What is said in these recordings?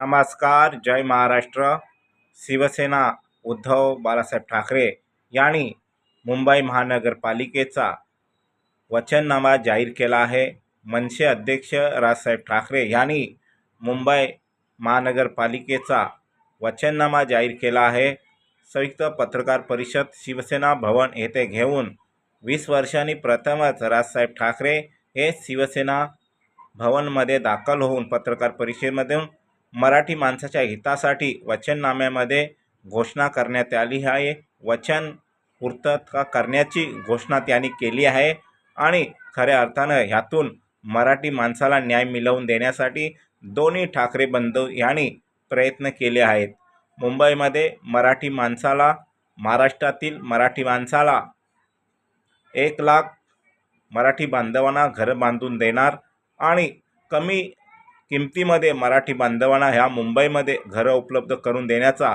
नमस्कार. जय महाराष्ट्र. शिवसेना उद्धव बाळासाहेब ठाकरे यांनी मुंबई महानगरपालिकेचा वचननामा जाहीर केला आहे. मनसे अध्यक्ष राजसाहेब ठाकरे यांनी मुंबई महानगरपालिकेचा वचननामा जाहीर केला आहे. संयुक्त पत्रकार परिषद शिवसेना भवन येथे घेऊन 20 वर्षांनी प्रथमच राजसाहेब ठाकरे हे शिवसेना भवनमध्ये दाखल होऊन पत्रकार परिषदेमधून मराठी माणसाच्या हितासाठी वचननाम्यामध्ये घोषणा करण्यात आली आहे. वचन पूर्तता करण्याची घोषणा त्यांनी केली आहे आणि खऱ्या अर्थानं ह्यातून मराठी माणसाला न्याय मिळवून देण्यासाठी दोन्ही ठाकरे बंधू यांनी प्रयत्न केले आहेत. मुंबईमध्ये मराठी माणसाला, महाराष्ट्रातील मराठी माणसाला 1 लाख मराठी बांधवांना घरं बांधून देणार आणि कमी किमतीमध्ये मराठी बांधवांना ह्या मुंबईमध्ये घरं उपलब्ध करून देण्याचा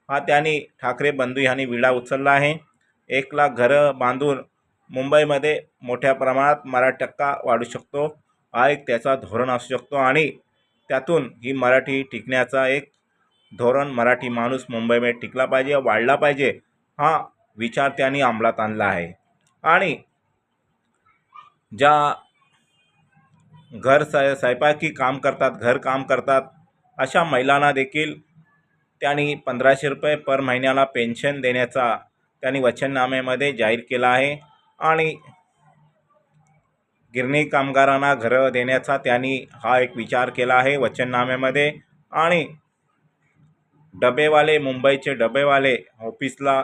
हा त्यांनी ठाकरे बंधू यांनी विडा उचलला आहे. 1 लाख घरं बांधून मुंबईमध्ये मोठ्या प्रमाणात मराठी टक्का वाढू शकतो, हा एक त्याचा धोरण असू शकतो आणि त्यातून ही मराठी टिकण्याचा एक धोरण, मराठी माणूस मुंबईमध्ये टिकला पाहिजे, वाढला पाहिजे, हा विचार त्यांनी अंमलात आणला आहे. आणि ज्या स्वयंपाकी काम करतात, घर काम करतात, अशा महिलांना देखील त्यांनी 1500 रुपये पर महिन्याला पेन्शन देण्याचा त्यांनी वचननाम्यामध्ये जाहीर केला आहे. आणि गिरणी कामगारांना घरं देण्याचा त्यांनी हा एक विचार केला आहे वचननाम्यामध्ये. आणि डबेवाले, मुंबईचे डबेवाले, ऑफिसला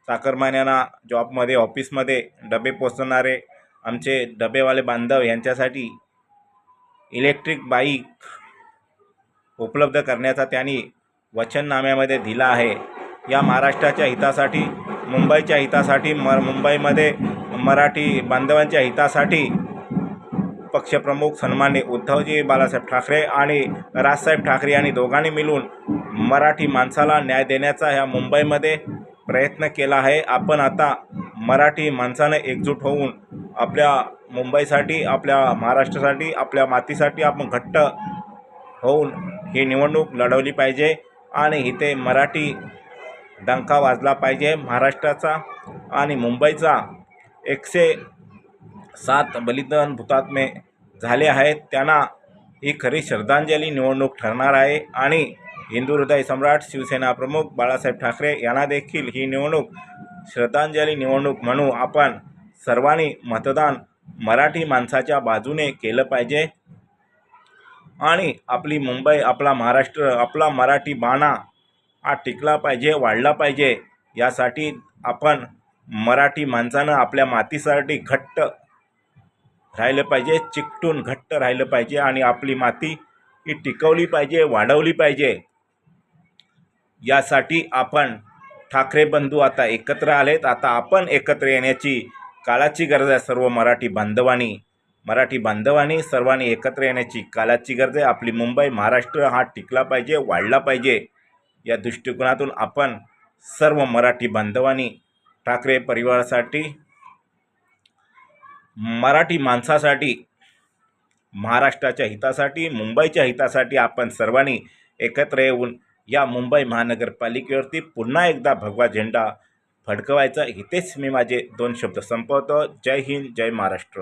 चाकरमान्यांना जॉबमध्ये, ऑफिसमध्ये डबे पोचवणारे आमचे डबेवाले बांधव यांच्यासाठी इलेक्ट्रिक बाईक उपलब्ध करण्याचा त्यांनी वचननाम्यामध्ये दिला आहे. या महाराष्ट्राच्या हितासाठी, मुंबईच्या हितासाठी, मुंबईमध्ये मराठी बांधवांच्या हितासाठी पक्षप्रमुख सन्माननीय उद्धवजी बाळासाहेब ठाकरे आणि राजसाहेब ठाकरे यांनी दोघांनी मिळून मराठी माणसाला न्याय देण्याचा ह्या मुंबईमध्ये प्रयत्न केला आहे. आपण आता मराठी माणसाने एकजूट होऊन आपल्या मुंबईसाठी, आपल्या महाराष्ट्रासाठी, आपल्या मातीसाठी आपण घट्ट होऊन ही निवडणूक लढवली पाहिजे आणि इथे मराठी डंका वाजला पाहिजे. महाराष्ट्राचा आणि मुंबईचा 107 बलिदान हुतात्मे झाले आहेत, त्यांना ही खरी श्रद्धांजली निवडणूक ठरणार आहे. आणि हिंदू हृदय सम्राट शिवसेना प्रमुख बाळासाहेब ठाकरे यांना देखील ही निवडणूक श्रद्धांजली निवडणूक म्हणून आपण सर्वांनी मतदान मराठी माणसाच्या बाजूने केलं पाहिजे आणि आपली मुंबई, आपला महाराष्ट्र, आपला मराठी बाणा हा टिकला पाहिजे, वाढला पाहिजे. यासाठी आपण मराठी माणसानं आपल्या मातीसाठी घट्ट राहिलं पाहिजे, चिकटून घट्ट राहिलं पाहिजे आणि आपली माती ही टिकवली पाहिजे, वाढवली पाहिजे. यासाठी आपण ठाकरे बंधू आता एकत्र आलेत. आता आपण एकत्र येण्याची काळाची गरज आहे. सर्व मराठी बांधवांनी सर्वांनी एकत्र येण्याची काळाची गरज आहे. आपली मुंबई, महाराष्ट्र हा टिकला पाहिजे, वाढला पाहिजे. या दृष्टिकोनातून आपण सर्व मराठी बांधवांनी ठाकरे परिवारासाठी, मराठी माणसासाठी, महाराष्ट्राच्या हितासाठी, मुंबईच्या हितासाठी आपण सर्वांनी एकत्र येऊन या मुंबई महानगरपालिकेवरती पुन्हा एकदा भगवा झेंडा फडकवायचा. इथेच मी माझे 2 शब्द संपवतो. जय हिंद, जय महाराष्ट्र.